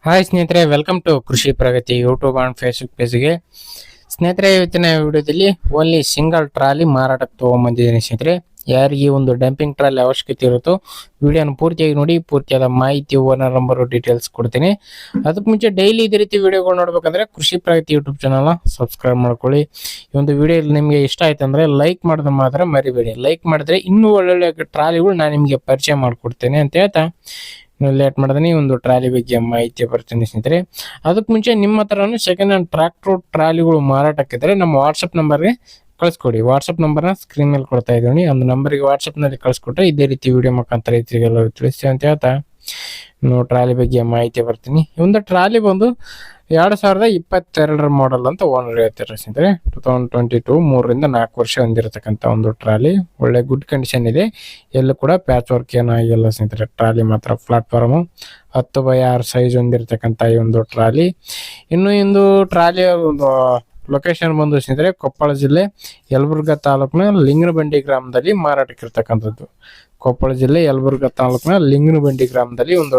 Hi ಸ್ನೇಹಿತರೆ, welcome to ಕೃಷಿ ಪ್ರಗತಿ YouTube and Facebook ಪೇಜ್ಗೆ. ಸ್ನೇಹಿತರೆ, ಇವತ್ತಿನ ವಿಡಿಯೋದಲ್ಲಿ ಓನ್ಲಿ ಸಿಂಗಲ್ ಟ್ರಾಲಿ ಮಾರಾಟಕ್ಕೆ ತಗೊಂಡ್ಬಂದಿದ್ದೀನಿ. ಸ್ನೇಹಿತರೆ, ಯಾರಿಗೆ ಒಂದು ಡಂಪಿಂಗ್ ಟ್ರಾಲಿ ಅವಶ್ಯಕತೆ ಇರುತ್ತೋ ವಿಡಿಯೋನ ಪೂರ್ತಿಯಾಗಿ ನೋಡಿ. ಪೂರ್ತಿಯಾದ ಮಾಹಿತಿ, ಓನರ್ ನಂಬರು, ಡೀಟೇಲ್ಸ್ ಕೊಡ್ತೀನಿ. ಅದಕ್ಕೆ ಮುಂಚೆ ಡೈಲಿ ಇದೇ ರೀತಿ ವಿಡಿಯೋಗಳು ನೋಡ್ಬೇಕಂದ್ರೆ ಕೃಷಿ ಪ್ರಗತಿ ಯೂಟ್ಯೂಬ್ ಚಾನಲ್ನ ಸಬ್ಸ್ಕ್ರೈಬ್ ಮಾಡ್ಕೊಳ್ಳಿ. ಈ ಒಂದು ವಿಡಿಯೋ ನಿಮಗೆ ಇಷ್ಟ ಆಯ್ತು ಅಂದ್ರೆ ಲೈಕ್ ಮಾಡೋದು ಮಾತ್ರ ಮರಿಬೇಡಿ. ಲೈಕ್ ಮಾಡಿದ್ರೆ ಇನ್ನೂ ಒಳ್ಳೊಳ್ಳೆ ಟ್ರಾಲಿಗಳು ನಾನು ನಿಮಗೆ ಪರಿಚಯ ಮಾಡಿಕೊಡ್ತೇನೆ ಅಂತ ಹೇಳ್ತಾ ಲೇಟ್ ಮಾಡಿದ್ರೆ ಒಂದು ಟ್ರಾಲಿ ಬಗ್ಗೆ ಮಾಹಿತಿ ಬರ್ತೀನಿ ಸ್ನೇಹಿತರೆ. ಅದಕ್ಕೆ ಮುಂಚೆ ನಿಮ್ಮ ಹತ್ರನೂ ಸೆಕೆಂಡ್ ಹ್ಯಾಂಡ್ ಟ್ರ್ಯಾಕ್ಟರ್ ಟ್ರಾಲಿಗಳು ಮಾರಾಟಕ್ಕಿದ್ರೆ ನಮ್ಮ ವಾಟ್ಸಪ್ ನಂಬರ್ಗೆ ಕಳಿಸ್ಕೊಡಿ. ವಾಟ್ಸಪ್ ನಂಬರ್ನ ಸ್ಕ್ರೀನ್ ಮೇಲೆ ಕೊಡ್ತಾ ಇದ್ದೀನಿ. ಒಂದು ನಂಬರ್ಗೆ ವಾಟ್ಸಪ್ನಲ್ಲಿ ಕಳಿಸ್ಕೊಟ್ರೆ ಇದೇ ರೀತಿ ವಿಡಿಯೋ ಮುಖಾಂತರ ರೈತರಿಗೆಲ್ಲ ತಿಳಿಸಿ ಅಂತ ಹೇಳ್ತಾ ಟ್ರಾಲಿ ಬಗ್ಗೆ ಮಾಹಿತಿ ಬರ್ತೀನಿ. ಈ ಒಂದು ಟ್ರಾಲಿ ಬಂದು 2022 ಮಾಡೆಲ್ ಅಂತ ಓನರ್ ಹೇಳ್ತಾರೆ ಸ್ನೇಹಿತರೆ. 2022 3ರಿಂದ 4 ವರ್ಷ ಹೊಂದಿರತಕ್ಕಂಥ ಒಂದು ಟ್ರಾಲಿ. ಒಳ್ಳೆ ಗುಡ್ ಕಂಡೀಷನ್ ಇದೆ. ಎಲ್ಲೂ ಕೂಡ ಪ್ಯಾಚ್ ವರ್ಕ್ ಏನೂ ಆಗಿಲ್ಲ ಸ್ನೇಹಿತರೆ. ಟ್ರಾಲಿ ಮಾತ್ರ ಪ್ಲಾಟ್ಫಾರ್ಮು 10x6 ಸೈಜ್ ಹೊಂದಿರತಕ್ಕಂಥ ಈ ಒಂದು ಟ್ರಾಲಿ. ಇನ್ನು ಇಂದು ಟ್ರಾಲಿಯ ಒಂದು ಲೊಕೇಶನ್ ಬಂದು ಸ್ನೇಹಿತರೆ ಕೊಪ್ಪಳ ಜಿಲ್ಲೆ ಯಲಬುರ್ಗಾ ತಾಲೂಕಿನ ಲಿಂಗನಬಂಡಿ ಗ್ರಾಮದಲ್ಲಿ ಮಾರಾಟಕ್ಕಿರ್ತಕ್ಕಂಥದ್ದು. ಕೊಪ್ಪಳ ಜಿಲ್ಲೆ ಯಲಬುರ್ಗಾ ತಾಲೂಕಿನ ಲಿಂಗನಬಂಡಿ ಗ್ರಾಮದಲ್ಲಿ ಒಂದು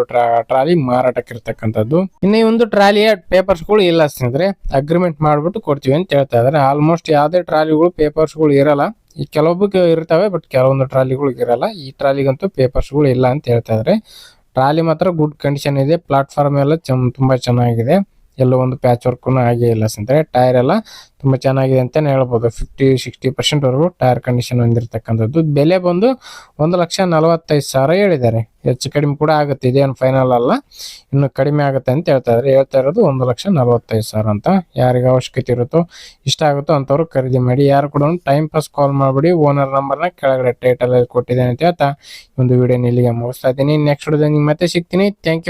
ಟ್ರಾಲಿ ಮಾರಾಟಕ್ಕಿರ್ತಕ್ಕಂಥದ್ದು. ಇನ್ನು ಈ ಒಂದು ಟ್ರಾಲಿಯ ಪೇಪರ್ಸ್ಗಳು ಇಲ್ಲ ಸ್ನೇಹಿತರೆ. ಅಗ್ರಿಮೆಂಟ್ ಮಾಡ್ಬಿಟ್ಟು ಕೊಡ್ತೀವಿ ಅಂತ ಹೇಳ್ತಾ ಇದಾರೆ. ಆಲ್ಮೋಸ್ಟ್ ಯಾವುದೇ ಟ್ರಾಲಿಗಳು ಪೇಪರ್ಸ್ಗಳು ಇರಲ್ಲ. ಈ ಕೆಲವೊಬ್ಬಕ್ಕೆ ಇರ್ತವೆ, ಬಟ್ ಕೆಲವೊಂದು ಟ್ರಾಲಿಗಳು ಇರಲ್ಲ. ಈ ಟ್ರಾಲಿಗಂತೂ ಪೇಪರ್ಸ್ಗಳು ಇಲ್ಲ ಅಂತ ಹೇಳ್ತಾ ಇದಾರೆ. ಟ್ರಾಲಿ ಮಾತ್ರ ಗುಡ್ ಕಂಡೀಷನ್ ಇದೆ. ಪ್ಲಾಟ್ಫಾರ್ಮ್ ಎಲ್ಲ ತುಂಬಾ ಚೆನ್ನಾಗಿದೆ. ಎಲ್ಲೋ ಒಂದು ಪ್ಯಾಚ್ ವರ್ಕ್ ಆಗೇ ಇಲ್ಲ ಸ್ನೇಹಿತರೆ. ಟೈರ್ ಎಲ್ಲ ತುಂಬಾ ಚೆನ್ನಾಗಿದೆ ಅಂತಾನೆ ಹೇಳ್ಬೋದು. 50-60% ವರೆಗೂ ಟೈರ್ ಕಂಡೀಷನ್ ಹೊಂದಿರತಕ್ಕಂಥದ್ದು. ಬೆಲೆ ಬಂದು 1,45,000 ಹೇಳಿದ್ದಾರೆ. ಹೆಚ್ಚು ಕಡಿಮೆ ಕೂಡ ಆಗುತ್ತೆ, ಇದೇನು ಫೈನಲ್ ಅಲ್ಲ, ಇನ್ನು ಕಡಿಮೆ ಆಗುತ್ತೆ ಅಂತ ಹೇಳ್ತಾ ಇದ್ದಾರೆ. ಹೇಳ್ತಾ ಇರೋದು 1,45,000 ಅಂತ. ಯಾರಿಗೆ ಅವಶ್ಯಕತೆ ಇರುತ್ತೋ, ಇಷ್ಟ ಆಗುತ್ತೋ ಅಂಥವ್ರು ಖರೀದಿ ಮಾಡಿ. ಯಾರು ಕೂಡ ಟೈಮ್ ಪಾಸ್ ಕಾಲ್ ಮಾಡಿಬಿಡಿ. ಓನರ್ ನಂಬರ್ನ ಕೆಳಗಡೆ ಟೈಟಲ್ ಅಲ್ಲಿ ಕೊಟ್ಟಿದ್ದೇನೆ ಅಂತ ಹೇಳ್ತಾ ಒಂದು ವಿಡಿಯೋನ ಇಲ್ಲಿಗೆ ಮುಗಿಸ್ತಾ ಇದ್ದೀನಿ. ನೆಕ್ಸ್ಟ್ ವಿಡಿಯೋದಲ್ಲಿ ಮತ್ತೆ ಸಿಗ್ತೀನಿ. Thank you.